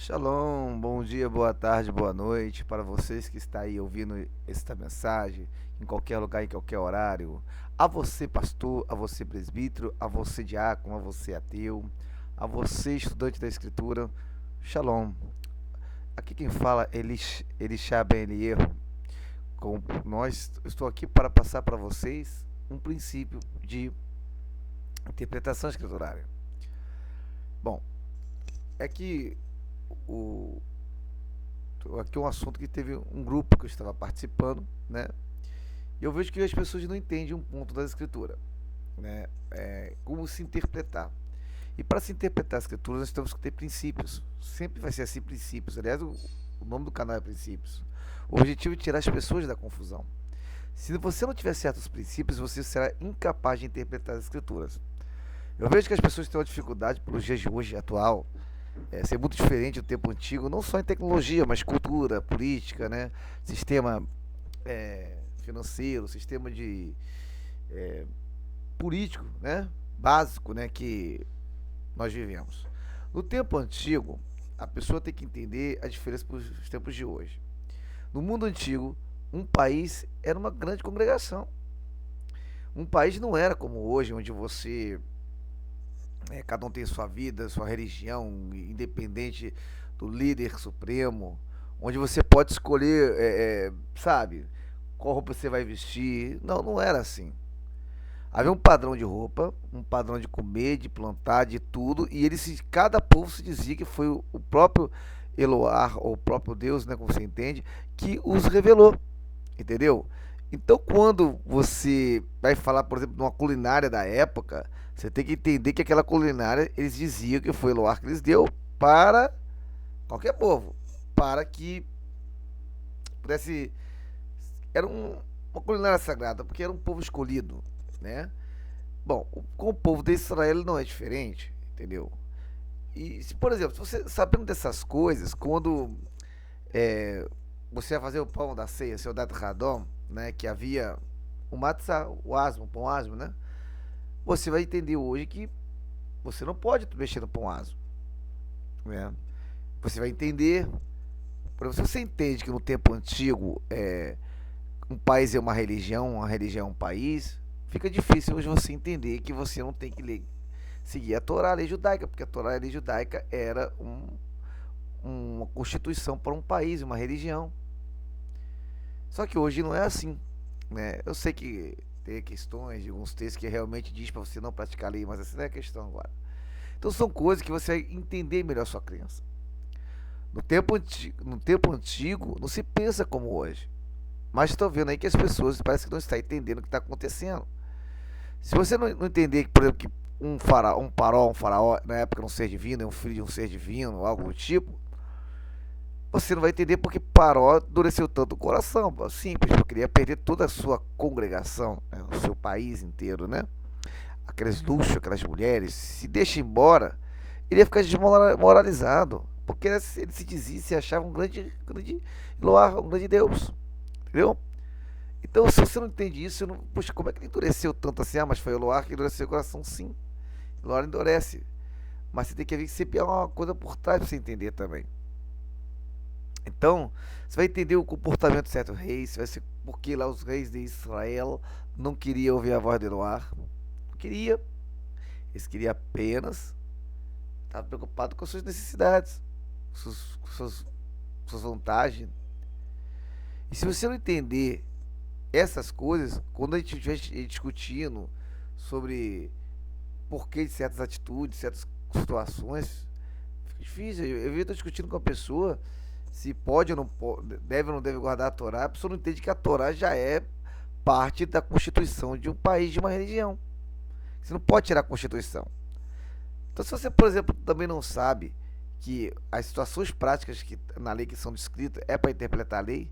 Shalom, bom dia, boa tarde, boa noite para vocês que está aí ouvindo esta mensagem em qualquer lugar, em qualquer horário. A você, pastor, a você, presbítero, a você, diácono, a você, ateu, a você, estudante da Escritura. Shalom. Aqui quem fala é Elixá Ben Eliezer. Estou aqui para passar para vocês um princípio de interpretação escriturária. Bom, é que o aqui é um assunto que teve um grupo que eu estava participando, né? E eu vejo que as pessoas não entendem um ponto da escritura, né? Como se interpretar. E para se interpretar a escritura, nós temos que ter princípios. Sempre vai ser assim, princípios. Aliás, o nome do canal é Princípios. O objetivo é tirar as pessoas da confusão. Se você não tiver certos princípios, você será incapaz de interpretar as escrituras. Eu vejo que as pessoas têm uma dificuldade pelos dias de hoje atual, ser muito diferente do tempo antigo, não só em tecnologia, mas cultura, política, né? Sistema financeiro, sistema de político, né? Básico, né? Que nós vivemos. No tempo antigo, a pessoa tem que entender a diferença para os tempos de hoje. No mundo antigo, um país era uma grande congregação. Um país não era como hoje, onde cada um tem sua vida, sua religião, independente do líder supremo, onde você pode escolher, sabe, qual roupa você vai vestir. Não, não era assim. Havia um padrão de roupa, um padrão de comer, de plantar, de tudo, e cada povo se dizia que foi o próprio Eloar, ou o próprio Deus, né, como você entende, que os revelou, entendeu? Então, quando você vai falar, por exemplo, de uma culinária da época, você tem que entender que aquela culinária, eles diziam que foi Eloar que eles deu para qualquer povo, para que pudesse. Era uma culinária sagrada, porque era um povo escolhido, né? Bom, com o povo de Israel não é diferente, entendeu? E, por exemplo, se você sabendo dessas coisas, quando é, você vai fazer o pão da ceia, seu dat radom, né, que havia o matzah, o asmo, o pão asmo, né? Você vai entender hoje que você não pode mexer no pão asmo, né? Você vai entender, se você entende que no tempo antigo um país é uma religião é um país, fica difícil hoje você entender que você não tem que seguir a Torá, a lei judaica, porque a Torá, a lei judaica era uma constituição para um país, uma religião. Só que hoje não é assim, né? Eu sei que tem questões de alguns textos que realmente diz para você não praticar a lei, mas essa não é a questão agora. Então são coisas que você vai entender melhor a sua crença. No tempo antigo não se pensa como hoje. Mas estou vendo aí que as pessoas parece que não estão entendendo o que está acontecendo. Se você não entender, por exemplo, que um faraó, na época um ser divino, é um filho de um ser divino, algo do tipo, você não vai entender porque Paró endureceu tanto o coração. Simples, porque queria perder toda a sua congregação, né, o seu país inteiro, né? Aqueles luxos, aquelas mulheres, se deixa embora, ele ia ficar desmoralizado, porque ele se dizia, se achava grande loar, um grande Deus, entendeu? Então, se você não entende isso, não, poxa, como é que ele endureceu tanto assim? Ah, mas foi o Loar que endureceu o coração, sim. O Loar endurece. Mas você tem que ver que sempre há uma coisa por trás para você entender também. Então, você vai entender o comportamento de certos reis, vai ser porque lá os reis de Israel não queriam ouvir a voz de Eloá. Não queria. Eles queriam apenas estar preocupados com as suas necessidades, com suas vantagens. E se você não entender essas coisas, quando a gente estiver discutindo sobre porquê de certas atitudes, certas situações, fica difícil. Eu estou discutindo com a pessoa se pode ou não pode, deve ou não deve guardar a Torá. A pessoa não entende que a Torá já é parte da constituição de um país, de uma religião. Você não pode tirar a constituição. Então, se você, por exemplo, também não sabe que as situações práticas que na lei que são descritas é para interpretar a lei,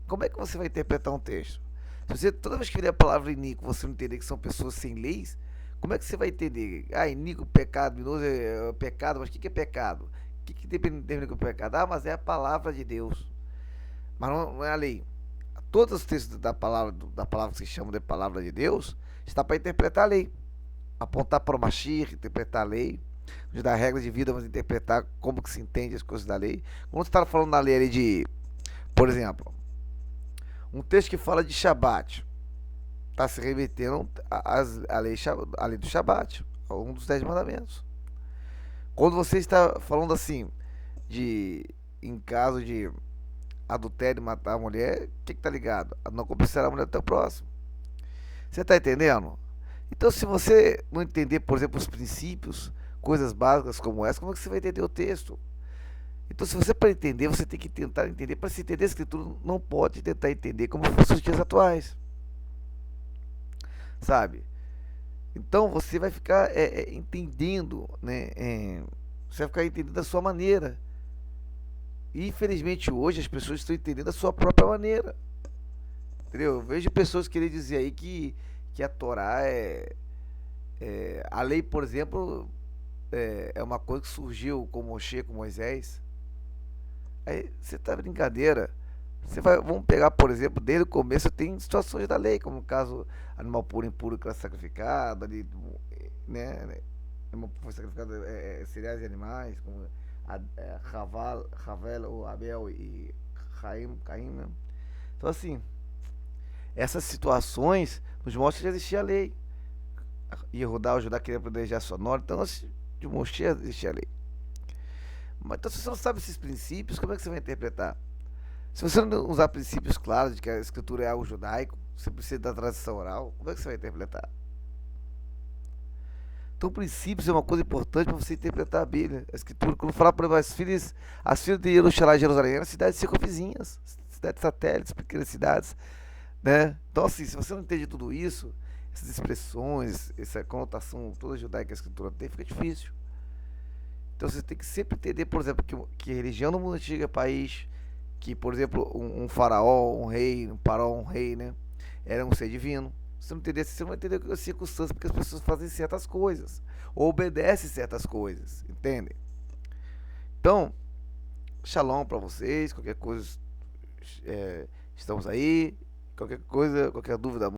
como é que você vai interpretar um texto? Se você, toda vez que ler a palavra iníquo, você não entender que são pessoas sem leis, como é que você vai entender? Ah, iníquo, pecado, minoso é pecado, mas o que é pecado? O que determina que é pecado? Ah, mas é a palavra de Deus. Mas não é a lei. Todos os textos da palavra que se chama de palavra de Deus, está para interpretar a lei. Apontar para o Mashiach, interpretar a lei. nos dá regra de vida, vamos interpretar como que se entende as coisas da lei. Quando você está falando da lei ali de, por exemplo, um texto que fala de Shabat, está se remetendo a lei do Shabat, a um dos 10 mandamentos. Quando você está falando assim, de em caso de adultério, matar a mulher, o que está ligado? A não cobiçar a mulher do teu próximo. Você está entendendo? Então, se você não entender, por exemplo, os princípios, coisas básicas como essa, como é que você vai entender o texto? Então, se você para entender, você tem que tentar entender. Para se entender a escritura, não pode tentar entender como fossem os dias atuais, sabe? Então, você vai ficar entendendo, né? Você vai ficar entendendo da sua maneira. E, infelizmente, hoje as pessoas estão entendendo da sua própria maneira. Entendeu? Eu vejo pessoas querer dizer aí que a Torá a lei, por exemplo, é uma coisa que surgiu com Moshe, com Moisés. Aí você tá brincadeira. Vamos pegar, por exemplo, desde o começo tem situações da lei, como o caso animal puro e impuro que era sacrificado, ali, né? Animal foi sacrificado, cereais e animais, como Ravel, ou Abel e Caim, né? Então assim, essas situações nos mostram que já existia a lei. Yehudá, o Judá queria proteger a sua nora, então antes de Moshe existia a lei. Mas então, se você não sabe esses princípios, como é que você vai interpretar? Se você não usar princípios claros de que a escritura é algo judaico, você precisa da tradição oral, como é que você vai interpretar? Então, princípios é uma coisa importante para você interpretar a Bíblia, a escritura. Quando falar para as filhas de Jerusalém eram cidades circunvizinhas, cidades satélites, pequenas cidades, né? Então, assim, se você não entende tudo isso, essas expressões, essa conotação toda judaica que a escritura tem, fica difícil. Então, você tem que sempre entender, por exemplo, que a religião no mundo antigo é país, que, por exemplo, um faraó, um rei, um paró, um rei, né? Era um ser divino. Se você não entender, você não vai entender as circunstâncias, porque as pessoas fazem certas coisas, ou obedecem certas coisas, entende? Então, shalom para vocês, qualquer coisa, estamos aí, qualquer coisa, qualquer dúvida,